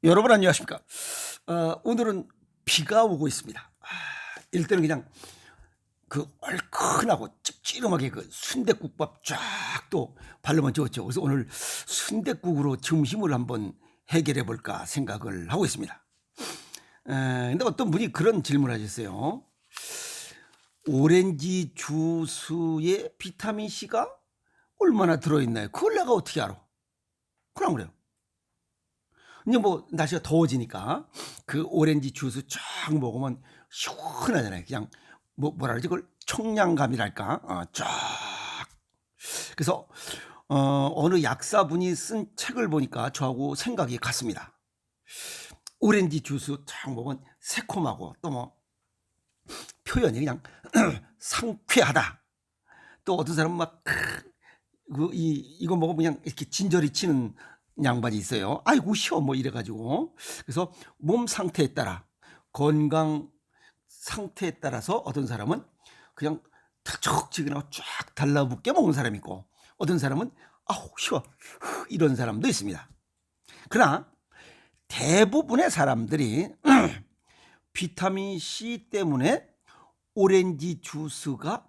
여러분 안녕하십니까? 오늘은 비가 오고 있습니다. 이럴 때는 그냥 그 얼큰하고 짭짤하게 그 순댓국밥 쫙 또 발라만 좋죠. 그래서 오늘 순댓국으로 점심을 한번 해결해 볼까 생각을 하고 있습니다. 근데 어떤 분이 그런 질문을 하셨어요. 오렌지 주스에 비타민 C가 얼마나 들어있나요? 그걸 내가 어떻게 알아? 그럼 그래요. 이제 뭐 날씨가 더워지니까 그 오렌지 주스 쫙 먹으면 시원하잖아요. 그냥 뭐라 그러지? 그걸 청량감이랄까? 쫙. 그래서 어느 약사분이 쓴 책을 보니까 저하고 생각이 같습니다. 오렌지 주스 쫙 먹으면 새콤하고 또 뭐 표현이 그냥 상쾌하다. 또 어떤 사람은 막 이거 먹으면 그냥 이렇게 진저리 치는 양반이 있어요. 아이고 쉬워 뭐 이래가지고. 그래서 몸 상태에 따라 건강 상태에 따라서 어떤 사람은 그냥 탁척지근하고 쫙 달라붙게 먹는 사람이 있고 어떤 사람은 아우 쉬워 이런 사람도 있습니다. 그러나 대부분의 사람들이 비타민 C 때문에 오렌지 주스가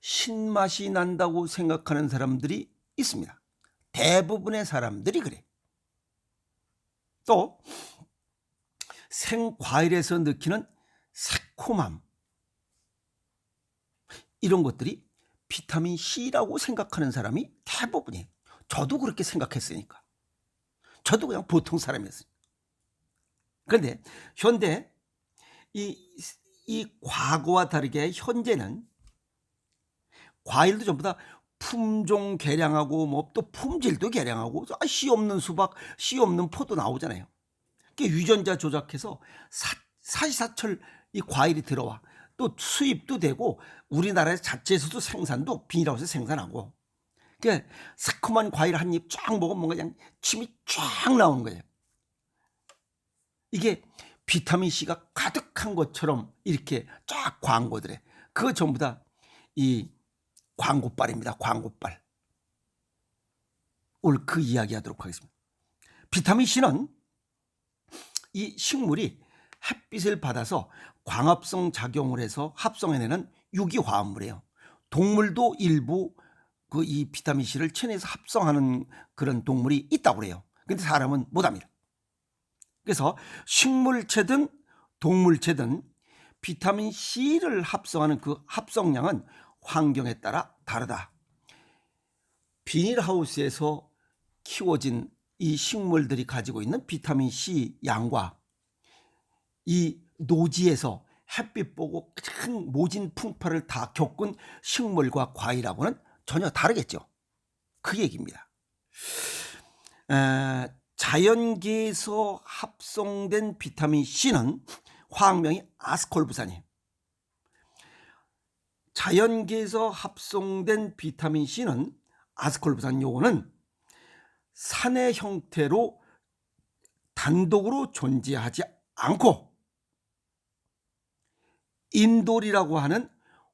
신맛이 난다고 생각하는 사람들이 있습니다. 대부분의 사람들이 그래. 또 생과일에서 느끼는 새콤함 이런 것들이 비타민 C라고 생각하는 사람이 대부분이에요. 저도 그렇게 생각했으니까. 저도 그냥 보통 사람이었어요. 그런데 현대 이 과거와 다르게 현재는 과일도 전부 다 품종 개량하고 뭐 또 품질도 개량하고 씨 없는 수박, 씨 없는 포도 나오잖아요. 유전자 조작해서 사시사철 이 과일이 들어와 또 수입도 되고 우리나라 자체에서도 생산도 비닐하우스 생산하고 그러니까 새콤한 과일 한 입 쫙 먹으면 뭔가 그냥 침이 쫙 나오는 거예요. 이게 비타민 C가 가득한 것처럼 이렇게 쫙 광고들에 그거 전부 다 이 광고빨입니다. 광고빨. 오늘 그 이야기 하도록 하겠습니다. 비타민 C는 이 식물이 햇빛을 받아서 광합성 작용을 해서 합성해내는 유기화합물이에요. 동물도 일부 그 이 비타민 C를 체내에서 합성하는 그런 동물이 있다고 그래요. 근데 사람은 못합니다. 그래서 식물체든 동물체든 비타민 C를 합성하는 그 합성량은 환경에 따라 다르다. 비닐하우스에서 키워진 이 식물들이 가지고 있는 비타민 C 양과 이 노지에서 햇빛 보고 큰 모진 풍파를 다 겪은 식물과 과일하고는 전혀 다르겠죠. 그 얘기입니다. 자연계에서 합성된 비타민 C는 화학명이 아스콜부산이에요. 자연계에서 합성된 비타민 C는 아스콜부산 요거는 산의 형태로 단독으로 존재하지 않고 인돌이라고 하는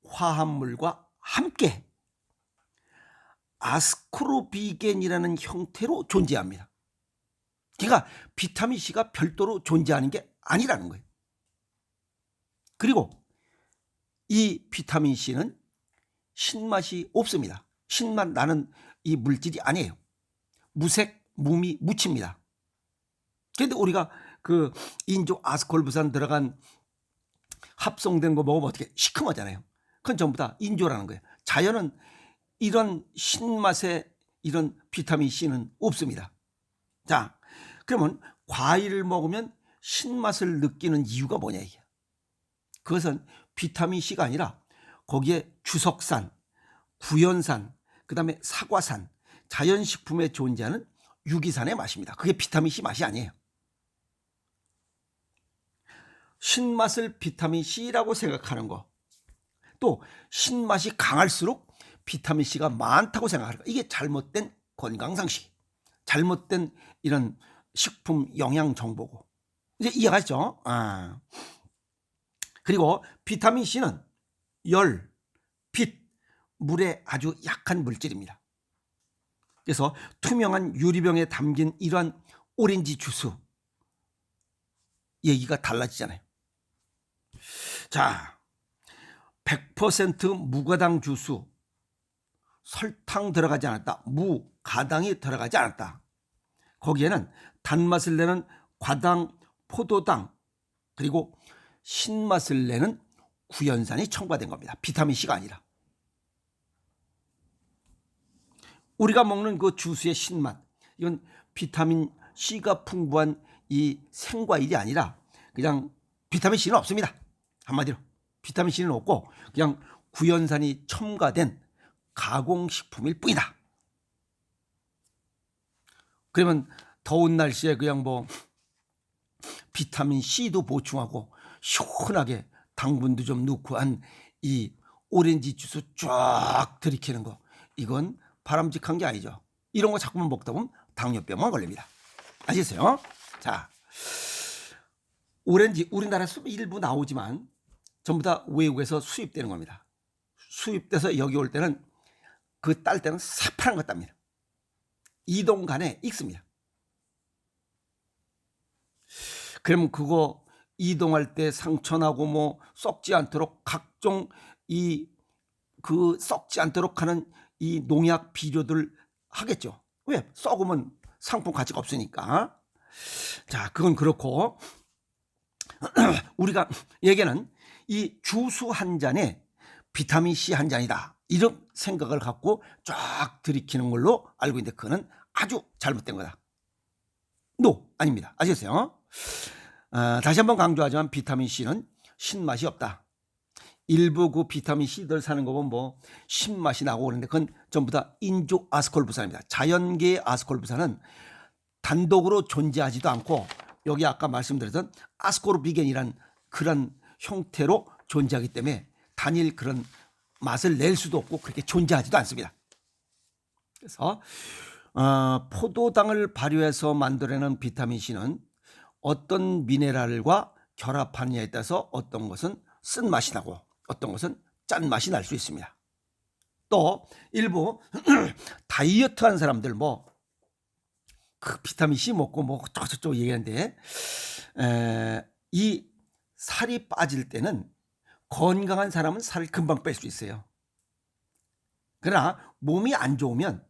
화합물과 함께 아스코르비겐이라는 형태로 존재합니다. 그러니까 비타민 C가 별도로 존재하는 게 아니라는 거예요. 그리고 이 비타민 C는 신맛이 없습니다. 신맛 나는 이 물질이 아니에요. 무색, 무미, 무칩니다. 그런데 우리가 그 인조 아스콜부산 들어간 합성된 거 먹으면 어떻게 시큼하잖아요. 그건 전부 다 인조라는 거예요. 자연은 이런 신맛의 이런 비타민 C는 없습니다. 자, 그러면 과일을 먹으면 신맛을 느끼는 이유가 뭐냐 이게. 그것은 비타민 C가 아니라 거기에 주석산, 구연산, 그다음에 사과산, 자연식품에 존재하는 유기산의 맛입니다. 그게 비타민 C 맛이 아니에요. 신맛을 비타민 C라고 생각하는 거, 또 신맛이 강할수록 비타민 C가 많다고 생각하는 거, 이게 잘못된 건강상식, 잘못된 이런 식품 영양 정보고. 이제 이해가시죠? 그리고 비타민 C는 열, 빛, 물에 아주 약한 물질입니다. 그래서 투명한 유리병에 담긴 이러한 오렌지 주스, 얘기가 달라지잖아요. 자, 100% 무가당 주스, 설탕 들어가지 않았다. 무가당이 들어가지 않았다. 거기에는 단맛을 내는 과당, 포도당, 그리고 신맛을 내는 구연산이 첨가된 겁니다. 비타민C가 아니라. 우리가 먹는 그 주스의 신맛, 이건 비타민C가 풍부한 이 생과일이 아니라 그냥 비타민C는 없습니다. 한마디로 비타민C는 없고 그냥 구연산이 첨가된 가공식품일 뿐이다. 그러면 더운 날씨에 그냥 뭐 비타민C도 보충하고 시원하게 당분도 좀 넣고 한 이 오렌지 주스 쫙 들이키는 거, 이건 바람직한 게 아니죠. 이런 거 자꾸만 먹다 보면 당뇨병만 걸립니다. 아시겠어요? 자, 오렌지 우리나라에서 일부 나오지만 전부 다 외국에서 수입되는 겁니다. 수입돼서 여기 올 때는 그 딸 때는 새파란 것 땁니다. 이동간에 익습니다. 그러면 그거 이동할 때 상처나고 뭐 썩지 않도록 각종 그 썩지 않도록 하는 이 농약 비료들 하겠죠. 왜? 썩으면 상품 가치가 없으니까. 자, 그건 그렇고 우리가 얘기는 이 주스 한 잔에 비타민C 한 잔이다, 이런 생각을 갖고 쫙 들이키는 걸로 알고 있는데 그거는 아주 잘못된 거다. 아닙니다. 아시겠어요? 다시 한번 강조하지만 비타민C는 신맛이 없다. 일부 그 비타민C들 사는 거 보면 뭐 신맛이 나고 그러는데 그건 전부 다 인조 아스콜부산입니다. 자연계의 아스콜부산은 단독으로 존재하지도 않고 여기 아까 말씀드렸던 아스코르비겐이란 그런 형태로 존재하기 때문에 단일 그런 맛을 낼 수도 없고 그렇게 존재하지도 않습니다. 그래서 포도당을 발효해서 만들어내는 비타민C는 어떤 미네랄과 결합하느냐에 따라서 어떤 것은 쓴맛이 나고 어떤 것은 짠맛이 날 수 있습니다. 또 일부 다이어트 하는 사람들 뭐 그 비타민C 먹고 뭐 저쪽 얘기하는데 이 살이 빠질 때는 건강한 사람은 살을 금방 뺄 수 있어요. 그러나 몸이 안 좋으면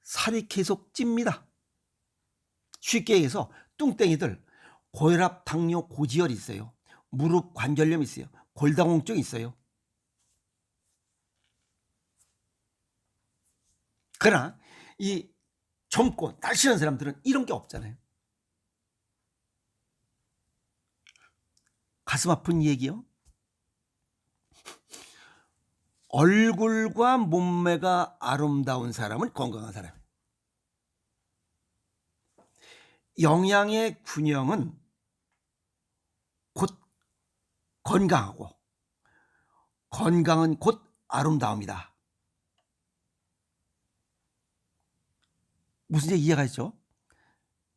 살이 계속 찝니다. 쉽게 얘기해서 뚱땡이들 고혈압, 당뇨, 고지혈이 있어요. 무릎 관절염이 있어요. 골다공증이 있어요. 그러나 이 젊고 날씬한 사람들은 이런 게 없잖아요. 가슴 아픈 얘기요. 얼굴과 몸매가 아름다운 사람은 건강한 사람이에요. 영양의 균형은 곧 건강하고 건강은 곧 아름다움이다. 무슨 얘기 이해가 있죠?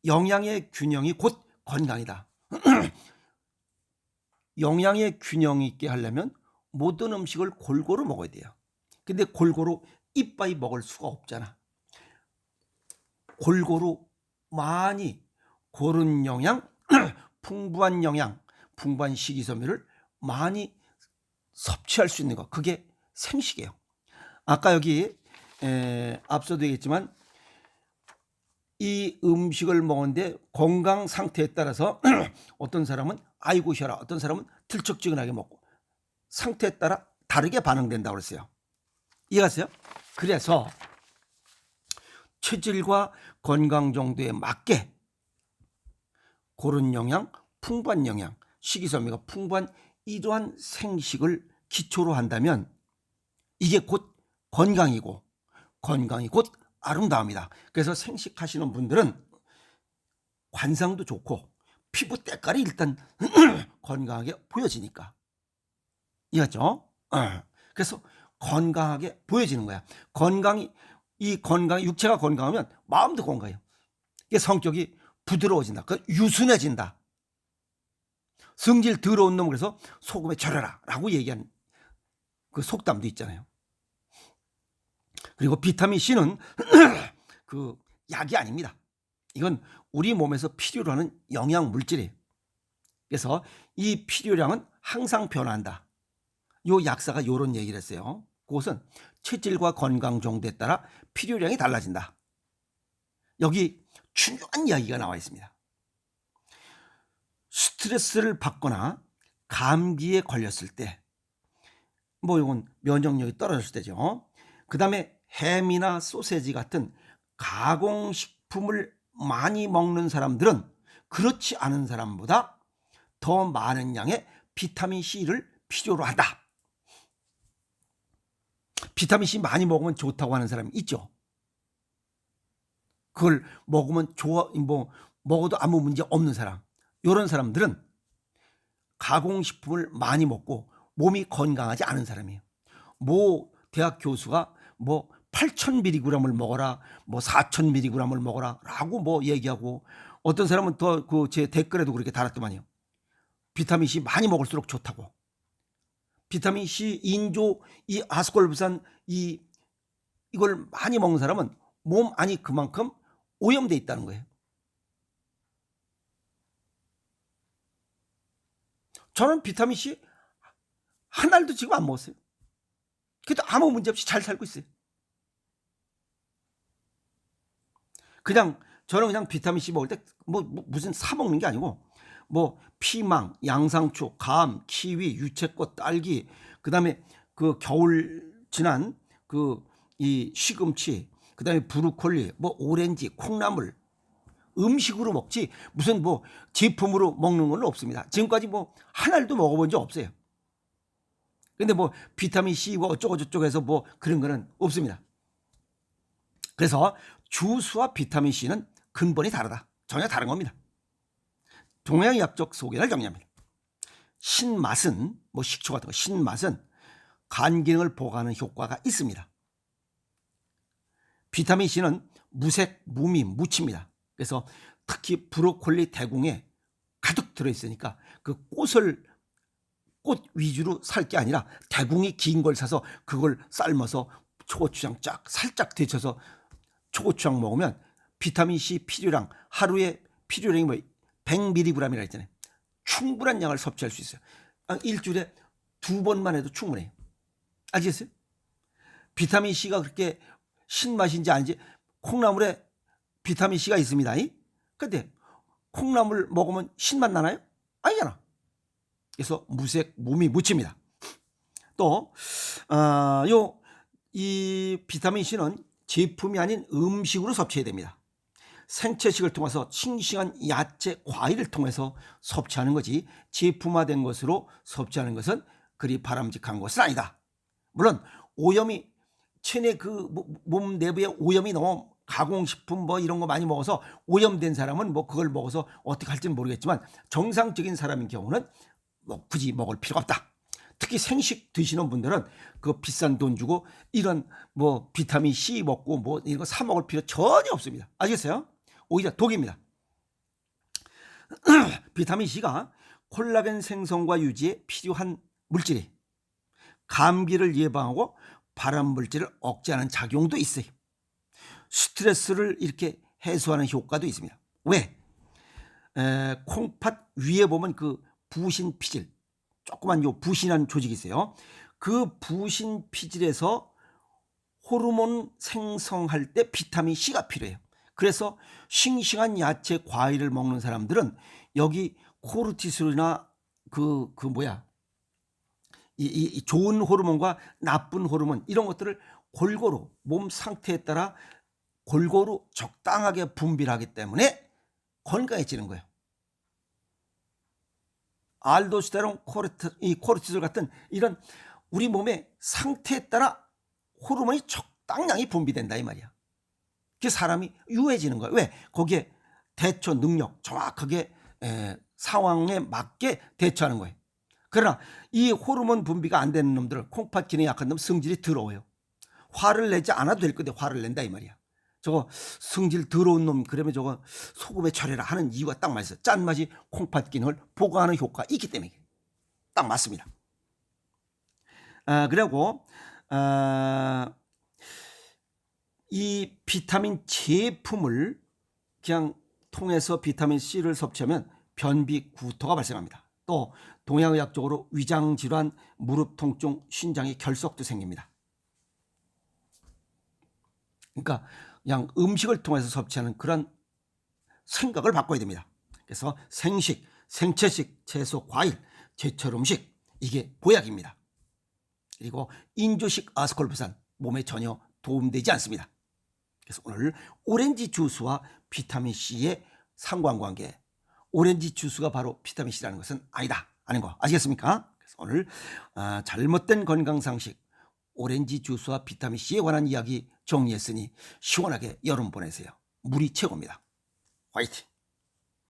영양의 균형이 곧 건강이다. 영양의 균형 있게 하려면 모든 음식을 골고루 먹어야 돼요. 근데 골고루 이빠이 먹을 수가 없잖아. 골고루 많이 고른 영양, 풍부한 영양, 풍부한 식이섬유를 많이 섭취할 수 있는 것, 그게 생식이에요. 아까 여기 앞서도 얘기했지만 이 음식을 먹는데 건강 상태에 따라서 어떤 사람은 아이고 쉬어라, 어떤 사람은 들쩍지근하게 먹고 상태에 따라 다르게 반응된다고 그랬어요. 이해가세요? 그래서 체질과 건강 정도에 맞게 고른 영양, 풍부한 영양, 식이섬유가 풍부한 이러한 생식을 기초로 한다면 이게 곧 건강이고 건강이 곧 아름다움이다. 그래서 생식하시는 분들은 관상도 좋고 피부 때깔이 일단 건강하게 보여지니까. 이해했죠? 그래서 건강하게 보여지는 거야. 육체가 건강하면 마음도 건강해요. 이게 성격이 부드러워진다. 유순해진다. 성질 더러운 놈, 그래서 소금에 절여라 라고 얘기한 그 속담도 있잖아요. 그리고 비타민C는 그 약이 아닙니다. 이건 우리 몸에서 필요로 하는 영양 물질이에요. 그래서 이 필요량은 항상 변화한다. 요 약사가 요런 얘기를 했어요. 그것은 체질과 건강 정도에 따라 필요량이 달라진다. 여기 중요한 이야기가 나와 있습니다. 스트레스를 받거나 감기에 걸렸을 때, 뭐 이건 면역력이 떨어졌을 때죠. 그 다음에 햄이나 소세지 같은 가공식품을 많이 먹는 사람들은 그렇지 않은 사람보다 더 많은 양의 비타민 C를 필요로 한다. 비타민 C 많이 먹으면 좋다고 하는 사람이 있죠. 그걸 먹으면 먹어도 아무 문제 없는 사람. 이런 사람들은 가공식품을 많이 먹고 몸이 건강하지 않은 사람이에요. 모 대학 교수가 뭐 8,000mg을 먹어라, 뭐 4,000mg을 먹어라 라고 뭐 얘기하고, 어떤 사람은 더 제 댓글에도 그렇게 달았더만요. 비타민 C 많이 먹을수록 좋다고. 비타민 C, 인조, 이 아스콜브산 이걸 많이 먹는 사람은 몸 안이 그만큼 오염돼 있다는 거예요. 저는 비타민 C 한 알도 지금 안 먹었어요. 그래도 아무 문제 없이 잘 살고 있어요. 저는 그냥 비타민 C 먹을 때 무슨 사 먹는 게 아니고, 뭐 피망, 양상추, 감, 키위, 유채꽃, 딸기, 그다음에 그 겨울 지난 이 시금치, 그다음에 브로콜리, 뭐 오렌지, 콩나물, 음식으로 먹지 무슨 뭐 제품으로 먹는 건 없습니다. 지금까지 뭐 한 알도 먹어본 적 없어요. 근데 뭐 비타민 C고 어쩌고 저쩌고 해서 뭐 그런 거는 없습니다. 그래서 주스와 비타민 C는 근본이 다르다. 전혀 다른 겁니다. 동양의학적 소견을 정리합니다. 신맛은, 뭐 식초 같은 거, 신맛은 간 기능을 보강하는 효과가 있습니다. 비타민 C는 무색, 무미, 무칩니다. 그래서 특히 브로콜리 대궁에 가득 들어있으니까 그 꽃 위주로 살 게 아니라 대궁이 긴 걸 사서 그걸 삶아서 초고추장 살짝 데쳐서 초고추장 먹으면 비타민 C 필요량, 하루에 필요량이 뭐 100mg이라 했잖아요. 충분한 양을 섭취할 수 있어요. 일주일에 2번만 해도 충분해요. 아시겠어요? 비타민 C가 그렇게 신맛인지 아닌지, 콩나물에 비타민 C가 있습니다. 근데 콩나물 먹으면 신맛 나나요? 아니잖아. 그래서 무색, 무미, 무칩니다. 또 이 비타민 C는 제품이 아닌 음식으로 섭취해야 됩니다. 생채식을 통해서 싱싱한 야채, 과일을 통해서 섭취하는 거지, 제품화된 것으로 섭취하는 것은 그리 바람직한 것은 아니다. 물론 오염이, 체내 몸 내부에 오염이 너무, 가공식품 뭐 이런 거 많이 먹어서 오염된 사람은 뭐 그걸 먹어서 어떻게 할지는 모르겠지만, 정상적인 사람인 경우는 뭐 굳이 먹을 필요가 없다. 특히 생식 드시는 분들은 그 비싼 돈 주고 이런 뭐 비타민 C 먹고 뭐 이런 거 사 먹을 필요 전혀 없습니다. 아시겠어요? 오히려 독입니다. 비타민 C가 콜라겐 생성과 유지에 필요한 물질이 감기를 예방하고 발암 물질을 억제하는 작용도 있어요. 스트레스를 이렇게 해소하는 효과도 있습니다. 왜? 콩팥 위에 보면 그 부신 피질, 조그만 부신한 조직이 있어요. 그 부신 피질에서 호르몬 생성할 때 비타민 C가 필요해요. 그래서 싱싱한 야채, 과일을 먹는 사람들은 여기 코르티솔이나 이 좋은 호르몬과 나쁜 호르몬, 이런 것들을 골고루 몸 상태에 따라 골고루 적당하게 분비를 하기 때문에 건강해지는 거예요. 알도스테론, 코르티솔 같은 이런 우리 몸의 상태에 따라 호르몬이 적당량이 분비된다 이 말이야. 그 사람이 유해지는 거야. 왜? 거기에 대처 능력, 정확하게 상황에 맞게 대처하는 거예요. 그러나 이 호르몬 분비가 안 되는 놈들은, 콩팥 기능이 약한 놈, 성질이 더러워요. 화를 내지 않아도 될 건데 화를 낸다 이 말이야. 저거 성질 더러운 놈, 그러면 저거 소금에 절여라 하는 이유가 딱 맞아요. 짠맛이 콩팥 기능을 보강하는 효과가 있기 때문에 딱 맞습니다. 그리고 이 비타민 제품을 그냥 통해서 비타민 C를 섭취하면 변비 구토가 발생합니다. 또 동양의학적으로 위장 질환, 무릎 통증, 신장의 결석도 생깁니다. 그러니까 그냥 음식을 통해서 섭취하는 그런 생각을 바꿔야 됩니다. 그래서 생식, 생채식, 채소, 과일, 제철 음식, 이게 보약입니다. 그리고 인조식 아스콜프산, 몸에 전혀 도움되지 않습니다. 그래서 오늘 오렌지 주스와 비타민 C의 상관관계, 오렌지 주스가 바로 비타민 C라는 것은 아니다 하는 거 아시겠습니까? 그래서 오늘 잘못된 건강상식, 오렌지 주스와 비타민 C에 관한 이야기 정리했으니 시원하게 여름 보내세요. 물이 최고입니다. 화이팅!